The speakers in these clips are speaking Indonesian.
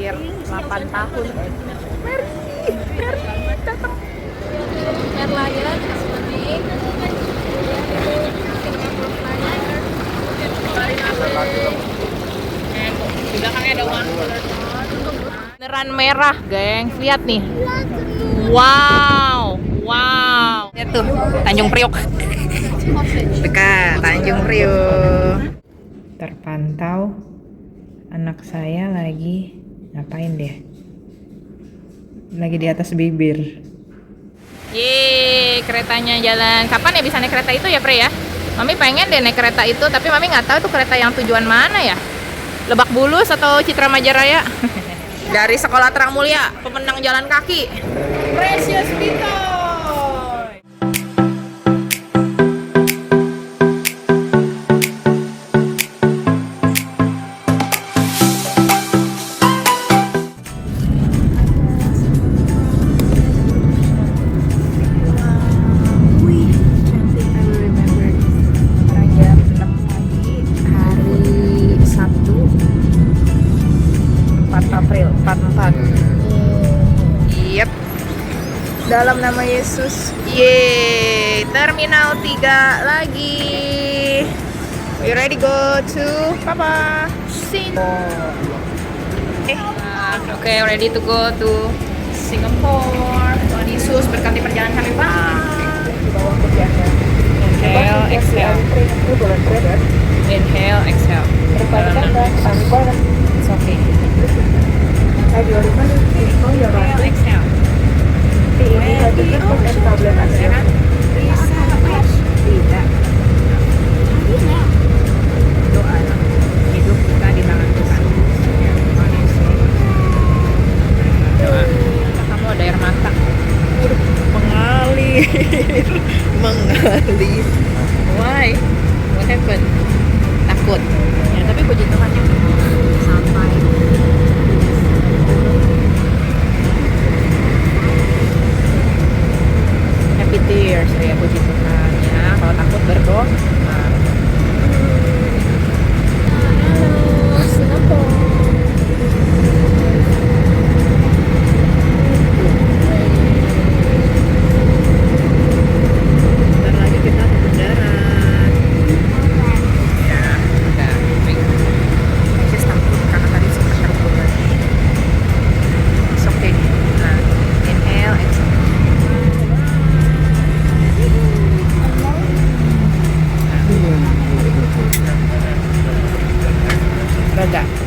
hampir 8 tahun. Mary datang. Lahiran seperti Di belakangnya ada one. Beneran merah, geng. Lihat nih. Wow. Lihat tuh, Tanjung Priok. Dekat Tanjung Priok. Terpantau anak saya lagi ngapain deh? Lagi di atas bibir. Yeay, keretanya jalan. Kapan ya bisa naik kereta itu ya, Pre ya? Mami pengen deh naik kereta itu, tapi Mami nggak tahu tuh kereta yang tujuan mana ya. Lebak Bulus atau Citra Majaraya? Dari Sekolah Terang Mulia, pemenang jalan kaki. Precious Vito. April 44. Yep. Dalam nama Yesus. Yeay. Terminal 3 lagi. We ready go to Papa. Singapore. Oke, ready to go to Singapore. Tuhan Yesus berkati perjalanan kami, Pak. Inhale, exhale. Inhale, exhale. It's okay. Inhale, exhale. Tidak. Doa hidup kita di tangan Tuhan. Doa. Kamu ada air mata. Mengalir. Why? What happened? Takut. Ya, tapi puji Tuhan ya. Sampai. Happy tears ya, puji Tuhan ya. Kalau takut berdoa.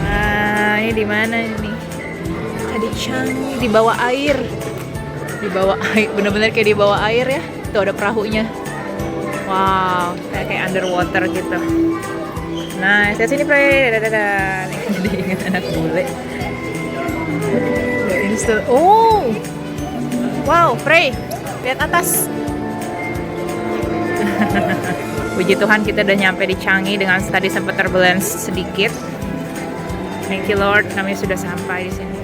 Nah, ini di mana ini? Tadi Changi di bawah air. Di bawah air, bener-bener kayak di bawah air ya. Tuh ada perahunya. Wow, kayak underwater gitu. Nah, lihat sini, Pre. Dadah. Jadi ingat anak bule. Oh. Wow, Pre. Lihat atas. Puji Tuhan kita udah nyampe di Changi dengan tadi sempat turbulence sedikit. Thank you Lord, kami sudah sampai di sini.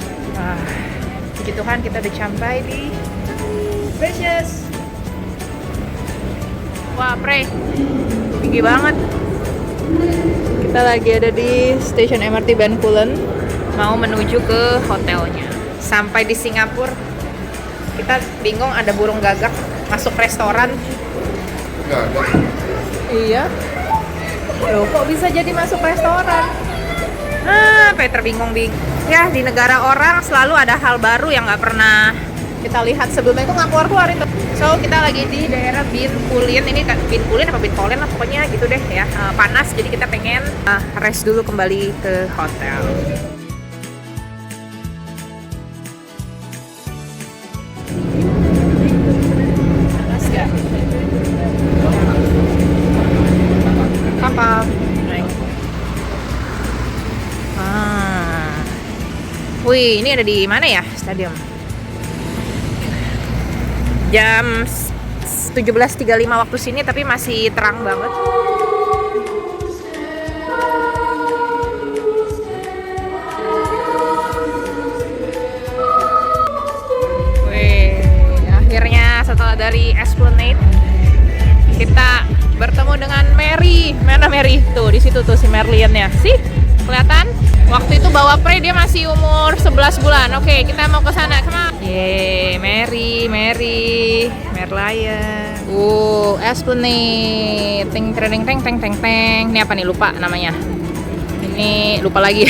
Puji Tuhan kita udah sampai di Precious. Wah, Pre, tinggi banget. Kita lagi ada di stasiun MRT Bencoolen, mau menuju ke hotelnya. Sampai di Singapura, kita bingung ada burung gagak masuk restoran. Gagak? Iya. Loh, kok bisa jadi masuk restoran? Peter bingung-bingung. Ya, di negara orang selalu ada hal baru yang nggak pernah kita lihat sebelumnya, itu nggak keluar itu. So, kita lagi di daerah Bencoolen. Ini Bencoolen apa Bencoolen lah pokoknya gitu deh ya. Panas, jadi kita pengen rest dulu kembali ke hotel. Panas nggak? Kapal. Wih, ini ada di mana ya stadion? Jam 17.35 waktu sini, tapi masih terang banget. Wih, akhirnya setelah dari Esplanade kita bertemu dengan Mary. Mana Mary? Tuh, di situ tuh si Merlian-nya. Sih, kelihatan? Waktu itu bawa Prey dia masih umur 11 bulan. Oke, kita mau ke sana. Come on. Yeay, Merlion. Esplanade. Teng teng teng teng teng teng. Ini apa nih? Lupa namanya. Ini lupa lagi.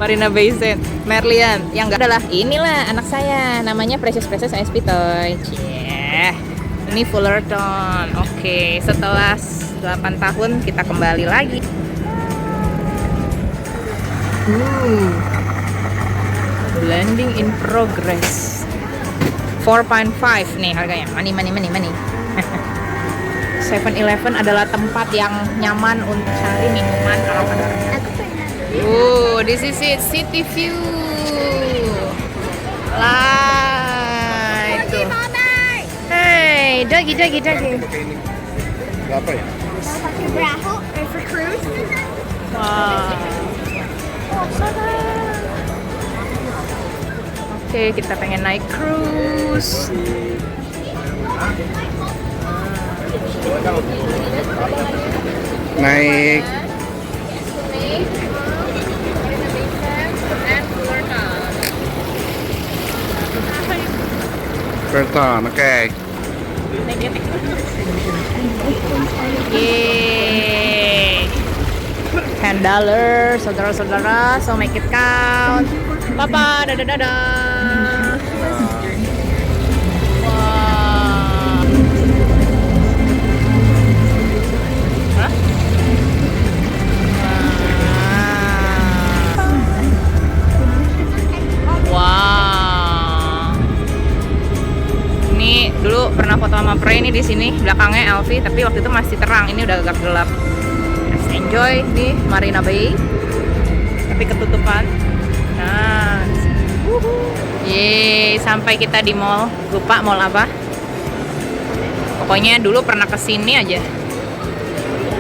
Marina Bay Sands. Merlion. Yang enggak adalah inilah anak saya. Namanya Precious ISP Toy. Yeah. Ini Fullerton. Oke, setelah 8 tahun kita kembali lagi. Blending in progress. 4.5 nih harganya. Money. 7-Eleven adalah tempat yang nyaman untuk cari minuman kalau ada. This is it, City View. Lah itu. Hey, doggy. Berapa ya? Pakai perahu for cruise. Wow. Oke, kita pengen naik cruise. Naik Fullerton, oke. Yeay. $10, saudara-saudara, so make it count. Papa, dadah. Wow. Hah? Wow. Ini dulu pernah foto sama Prey ini di sini, belakangnya Elvi, tapi waktu itu masih terang, ini udah agak gelap. Let's enjoy nih Marina Bay. Tapi ketutupan. Nah. Yeay, sampai kita di mall. Lupa mall apa. Pokoknya dulu pernah kesini aja.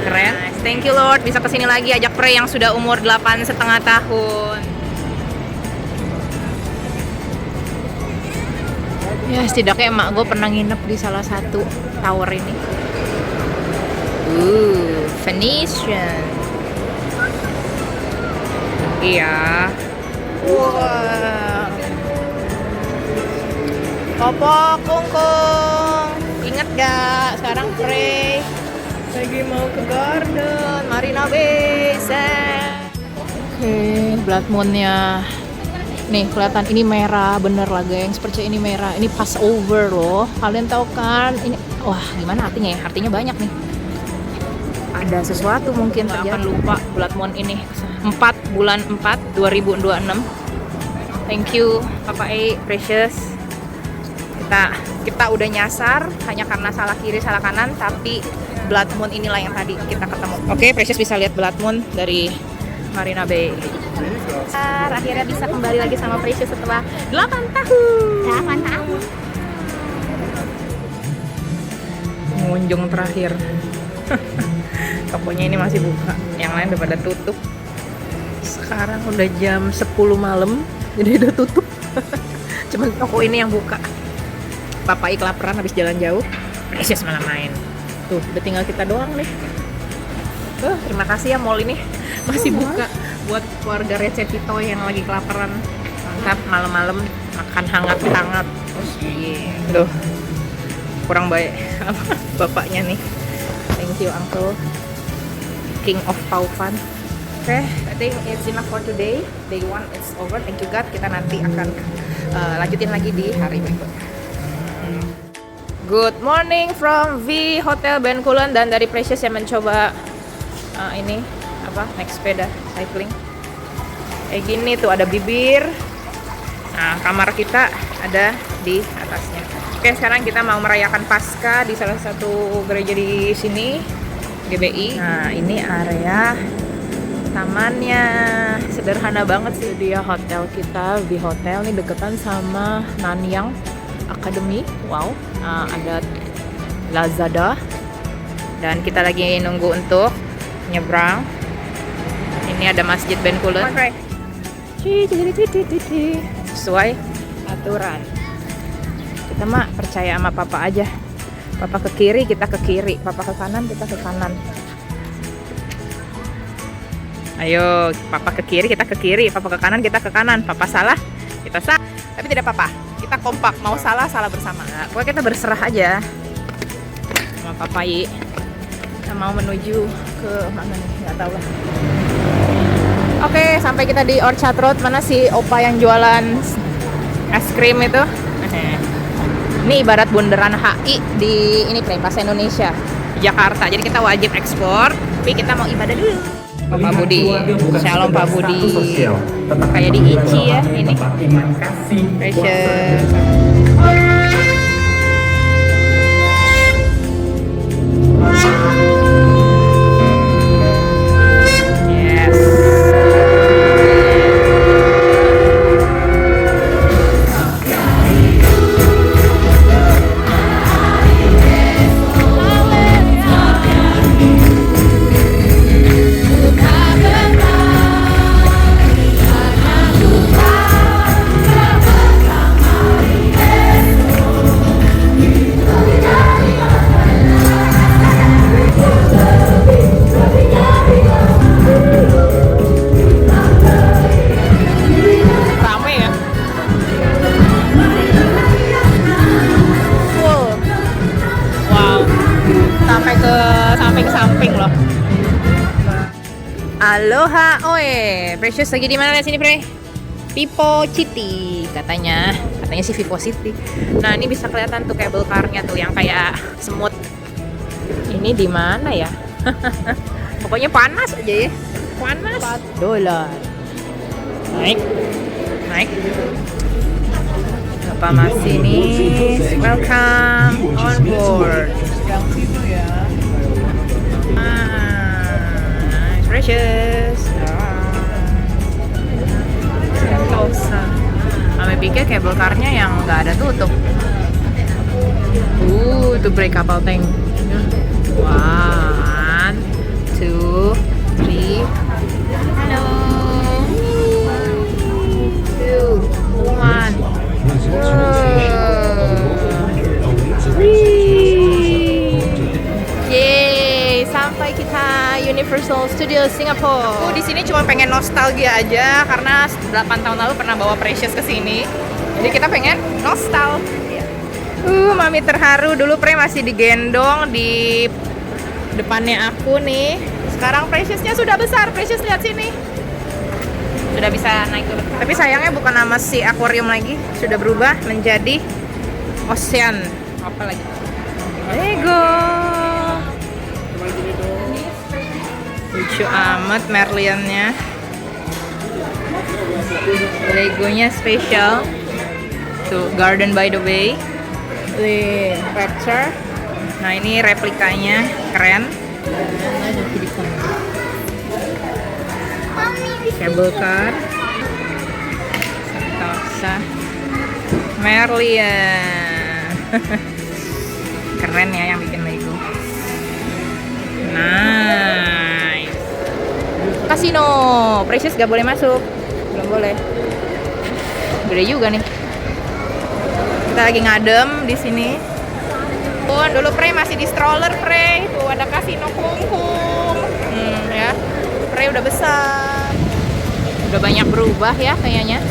Keren. Nice. Thank you Lord, bisa kesini lagi ajak Prey yang sudah umur 8,5 tahun. Ya setidaknya emak gue pernah nginep di salah satu tower ini. Venetian. Iya. Wow. Popok kungkung. Ingat gak sekarang Prey lagi mau ke garden Marina Bay Sands. Oke, blood moon-nya. Nih kelihatan ini merah bener lah gengs, percaya ini merah. Ini Passover loh, kalian tahu kan ini. Wah gimana artinya ya, artinya banyak nih, ada sesuatu mungkin terjadi. Akan lupa blood moon ini 4 bulan 4 2026. Thank you Papa Precious. Kita udah nyasar hanya karena salah kiri salah kanan, tapi blood moon inilah yang tadi kita ketemu. Oke, Precious bisa lihat blood moon dari Marina Bay. Akhirnya bisa kembali lagi sama Precious setelah 8 tahun. Pengunjung terakhir. Tokonya ini masih buka, yang lain udah pada tutup. Sekarang udah jam 10 malam, jadi udah tutup. Cuman toko ini yang buka. Papai kelaparan habis jalan jauh. Precious malah main. Tuh, udah tinggal kita doang nih. Terima kasih ya mall ini masih buka buat keluarga Receti Toy yang lagi kelaparan. Mantap, malam-malam makan hangat-hangat. Tuh, kurang baik bapaknya nih. Thank you Uncle, King of Taufan. Oke, I think it's enough for today. Day 1 is over. Thank you God. Kita nanti akan lanjutin lagi di hari berikutnya. Good morning from V Hotel Bencoolen, dan dari Precious yang mencoba ini apa naik sepeda cycling. Kayak gini tuh ada bibir. Nah, kamar kita ada di atasnya. Oke, sekarang kita mau merayakan Paskah di salah satu gereja di sini, GBI. Nah, ini area tamannya. Sederhana banget sih dia hotel kita. V Hotel ini deketan sama Nanyang Academy. Wow, ada Lazada. Dan kita lagi nunggu untuk nyebrang. Ini ada Masjid Bencoolen. Sesuai aturan. Kita mah percaya sama papa aja. Papa ke kiri, kita ke kiri. Papa ke kanan, kita ke kanan. Ayo, papa ke kiri, kita ke kiri. Papa ke kanan, kita ke kanan. Papa salah, kita salah. Tapi tidak apa-apa. Kita kompak. Mau salah, salah bersama. Nah, pokoknya kita berserah aja sama papa Yi. Kita mau menuju ke mana nih? Nggak tahu lah. Oke, sampai kita di Orchard Road. Mana si opa yang jualan es krim itu? Ini ibarat bundaran HI di ini bahasa Indonesia, Jakarta. Jadi kita wajib ekspor, tapi kita mau ibadah dulu. Pak Budi, Shalom Pak Budi. Kayak di Ichi ya ini. Precious. Yes. Rame ya. Full. Wow. Sampai ke samping loh. Aloha, oe. Precious lagi di mana sini, Pre? Vivo City katanya sih Vivo City. Nah, ini bisa kelihatan tuh kabel car-nya tuh yang kayak semut. Ini di mana ya? Pokoknya panas aja ya. Panas. $4. Naik. Apa masih nih? Welcome on board. Yang situ ya. Precious. Sentosa. Kami pikir kabel car-nya yang nggak ada tutup. Itu breakable tank. 1, 2, 3. Halo. 2, 1. Yeay, sampai kita Universal Studios Singapore. Aku di sini cuma pengen nostalgia aja karena 8 tahun lalu pernah bawa Precious ke sini. Jadi kita pengen nostalgia. Mami terharu. Dulu Pre masih digendong di depannya aku nih. Sekarang Preciousnya sudah besar. Precious lihat sini. Sudah bisa naik turun. Tapi sayangnya bukan nama si akuarium lagi. Sudah berubah menjadi Ocean. Apa lagi? Lego. Lucu amat Merliannya. Legonya spesial. Tuh, Garden by the Bay. Raptor. Nah, ini replikanya keren. Cable car. Sentosa. Merlian. Keren ya yang bikin Lego. Nice. Kasino. Precious gak boleh masuk. Belum boleh. Gede juga nih. Kita lagi ngadem di sini. Dulu Pre masih di stroller Pre. Tuh ada kasino kungkung. Ya. Pre udah besar. Udah banyak berubah ya kayaknya.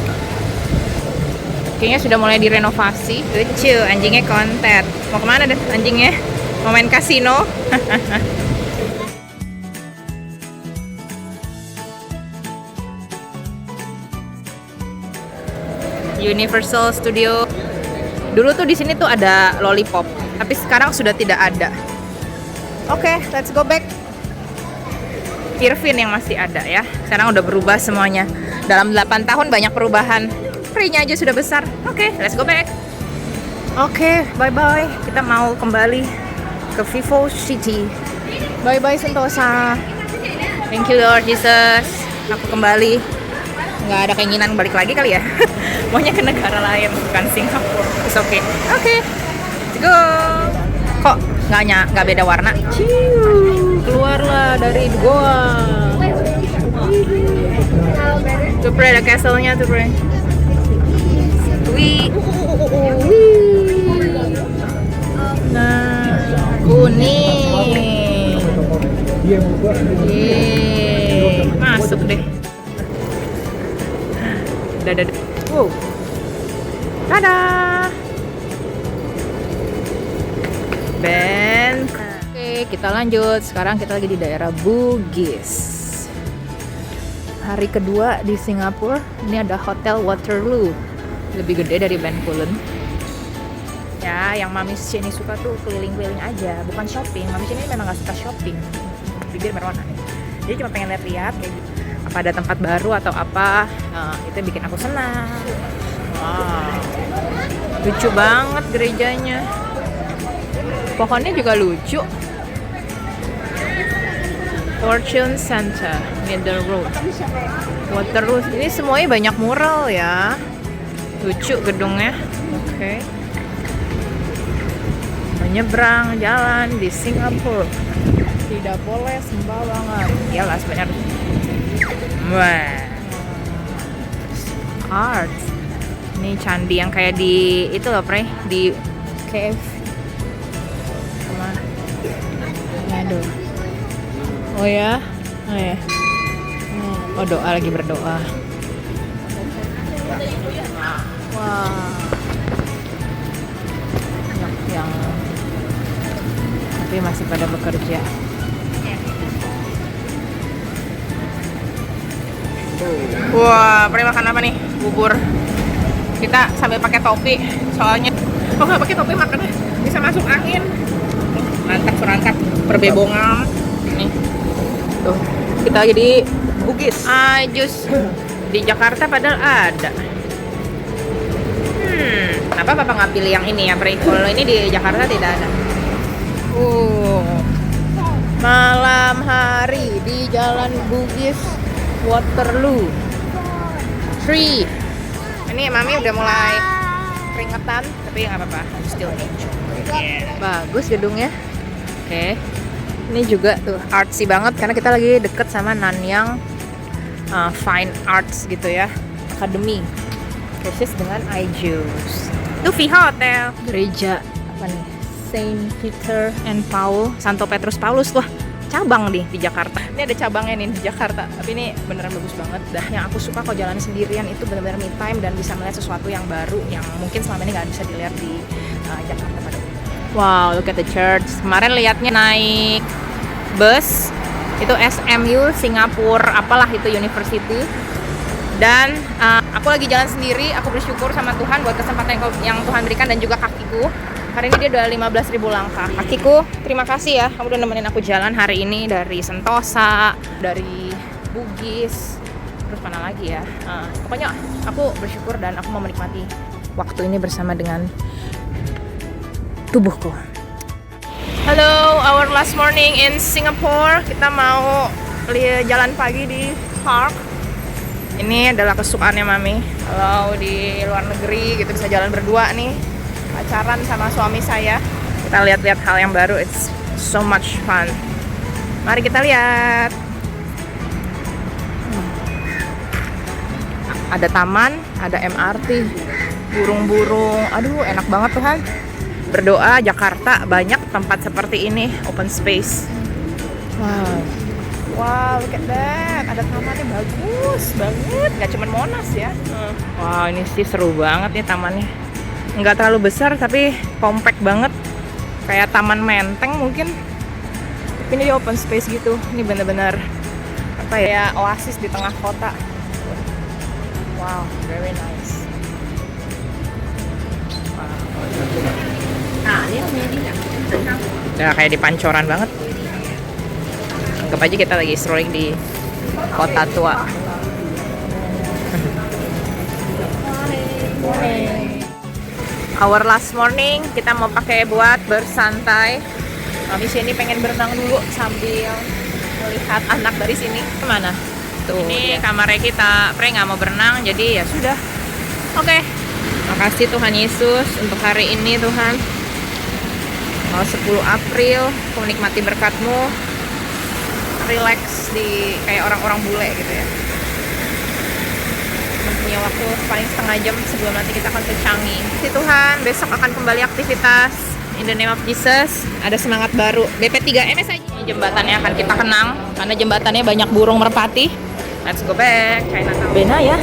Kayaknya sudah mulai direnovasi. Lucu, anjingnya kontet. Mau kemana deh anjingnya? Mau main kasino? Universal Studio. Dulu tuh di sini tuh ada lollipop, tapi sekarang sudah tidak ada. Oke, let's go back. Irvin yang masih ada ya. Sekarang udah berubah semuanya. Dalam 8 tahun banyak perubahan. Free-nya aja sudah besar. Oke, let's go back. Oke, bye-bye. Kita mau kembali ke Vivo City. Bye-bye Sentosa. Thank you Lord Jesus. Aku kembali. Nggak ada keinginan balik lagi kali ya. Maunya ke negara lain, bukan Singapura. It's okay. Oke, let's go. Kok nggak beda warna? Ciu, keluarlah dari goa. Tuh Pre, ada castle-nya tuh Pre. Wih. Nah, kuning. Yeay. Masuk Dadah. Wow. Dadah. Ben. Oke, kita lanjut. Sekarang kita lagi di daerah Bugis. Hari kedua di Singapura. Ini ada Hotel Waterloo. Lebih gede dari Bencoolen. Ya, yang Mami Sini suka tuh keliling-keliling aja, bukan shopping. Mami Sini memang gak suka shopping. Bibir merona nih. Jadi cuma pengen lihat-lihat kayak gitu. Apa ada tempat baru atau apa. Nah, itu yang bikin aku senang. Wow. Lucu banget gerejanya. Pohonnya juga lucu. Fortune Center, Middle Road, Waterloo. Ini semuanya banyak mural ya. Lucu gedungnya. Oke. Menyeberang jalan di Singapura tidak boleh sembarangan. Iyalah sebenarnya. Wah. Art. Ini candi yang kayak di itu loh, Pre, di cave. Kemana? Aduh. Oh ya? Oh ya. Oh, doa, lagi berdoa. Wah. Yang tapi masih pada bekerja. Wah, Pre makan apa nih? Bubur. Kita sambil pakai topi, soalnya kalau nggak pakai topi makannya bisa masuk angin. Mantap, serantap, perbebongan. Nih, tuh kita lagi di Bugis. Jus di Jakarta padahal ada. Kenapa Bapak nggak pilih yang ini ya, Pre? Kalau ini di Jakarta tidak ada. Malam hari di Jalan Bugis Waterloo. Tree. Ini Mami udah mulai keringetan, tapi nggak apa-apa. Still enjoy. Yeah. Bagus gedungnya. Oke. Ini juga tuh artsy banget karena kita lagi deket sama Nanyang Fine Arts gitu ya, Academy. Persis dengan iJuice. Itu Viha Hotel. Gereja apa nih? Saint Peter and Paul, Santo Petrus Paulus. Wah, cabang nih di Jakarta. Ini ada cabangnya nih di Jakarta. Tapi ini beneran bagus banget. Dah, yang aku suka kalau jalan sendirian itu benar-benar me time dan bisa melihat sesuatu yang baru yang mungkin selama ini nggak bisa dilihat di Jakarta pada umumnya. Wow, look at the church. Kemarin lihatnya naik bus. Itu SMU Singapura, apalah itu university. Dan aku lagi jalan sendiri. Aku bersyukur sama Tuhan buat kesempatan yang Tuhan berikan dan juga kakiku. Hari ini dia udah 15.000 langkah. Kakiku, terima kasih ya. Kamu udah nemenin aku jalan hari ini dari Sentosa, dari Bugis, terus mana lagi ya. Pokoknya aku bersyukur dan aku mau menikmati waktu ini bersama dengan tubuhku. Hello, our last morning in Singapore. Kita mau jalan pagi di park. Ini adalah kesukaannya Mami. Kalau di luar negeri gitu bisa jalan berdua nih. Pacaran sama suami saya. Kita lihat-lihat hal yang baru. It's so much fun. Mari kita lihat. Ada taman, ada MRT, burung-burung. Aduh, enak banget Tuhan. Berdoa Jakarta banyak tempat seperti ini, open space. Wow. Wow, look at that. Ada tamannya bagus banget. Gak cuma Monas ya. Wow, ini sih seru banget nih tamannya. Nggak terlalu besar tapi compact banget. Kayak taman Menteng mungkin. Tapi ini open space gitu. Ini benar-benar apa ya, oasis di tengah kota. Wow, very nice. Udah kayak di Pancoran banget. Anggap aja kita lagi strolling di kota tua. Our last morning, kita mau pakai buat bersantai. Di sini pengen berenang dulu sambil melihat anak dari sini. Kemana? Tuh, ini kamarnya kita. Pre nggak mau berenang, jadi ya sudah. Oke. Makasih Tuhan Yesus untuk hari ini Tuhan. 10 April, aku menikmati berkat-Mu. Relax di kayak orang-orang bule gitu ya. Punya waktu paling setengah jam sebelum nanti kita akan ke Changi. Si Tuhan, besok akan kembali aktivitas. In the name of Jesus, ada semangat baru. BP3MS aja. Ini jembatannya akan kita kenang karena jembatannya banyak burung merpati. Let's go back Chinatown. Bena ya.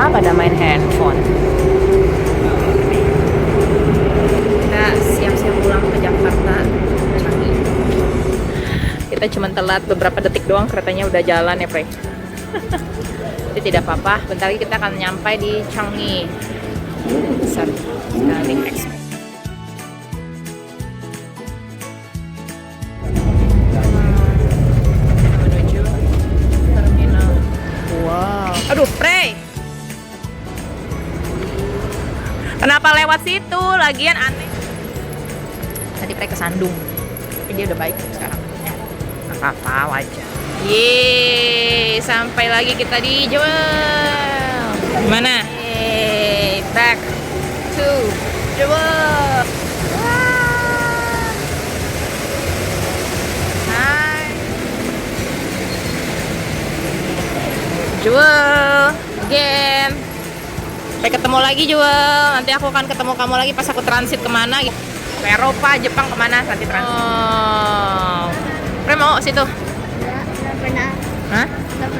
papa pada main handphone. Kita siap-siap pulang ke Jakarta. Kita cuma telat beberapa detik doang, keretanya udah jalan ya, Pre. Tapi tidak apa-apa, bentar lagi kita akan nyampai di Changi. Besar sekali menuju terminal. Wow. Aduh, Pre. Kenapa lewat situ? Lagian aneh. Tadi Pre kesandung. Tapi dia udah baik sekarang. Ya, nggak apa-apa, wajar. Yeay, sampai lagi kita di Jewel. Gimana? Yeay, back to Jewel. Wah. Hai. Jewel, again. Sampai ketemu lagi Jewel. Nanti aku akan ketemu kamu lagi pas aku transit kemana gitu. Ke Eropa, Jepang kemana nanti transit. Oh. Pre mau situ? Nggak pernah. Hah?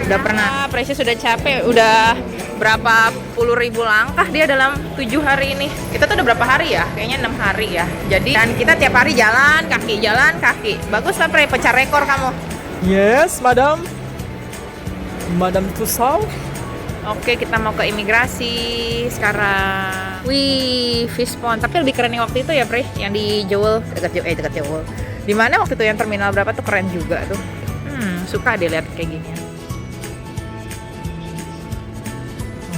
Udah pernah. Precious sudah capek, udah berapa puluh ribu langkah dia dalam 7 hari ini. Kita tuh udah berapa hari ya? Kayaknya 6 hari ya. Jadi dan kita tiap hari jalan kaki. Bagus lah Pre, pecah rekor kamu. Yes, madam. Madam Tussaud. Oke, kita mau ke imigrasi sekarang. Wih, fish pond. Tapi lebih keren yang waktu itu ya, Pre, yang di Jewel, dekat Jewel. Di mana waktu itu yang terminal berapa tuh keren juga tuh. Suka deh lihat kayak gini.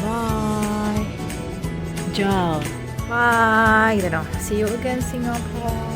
Bye. Bye. Gitu dong. See you again Singapore.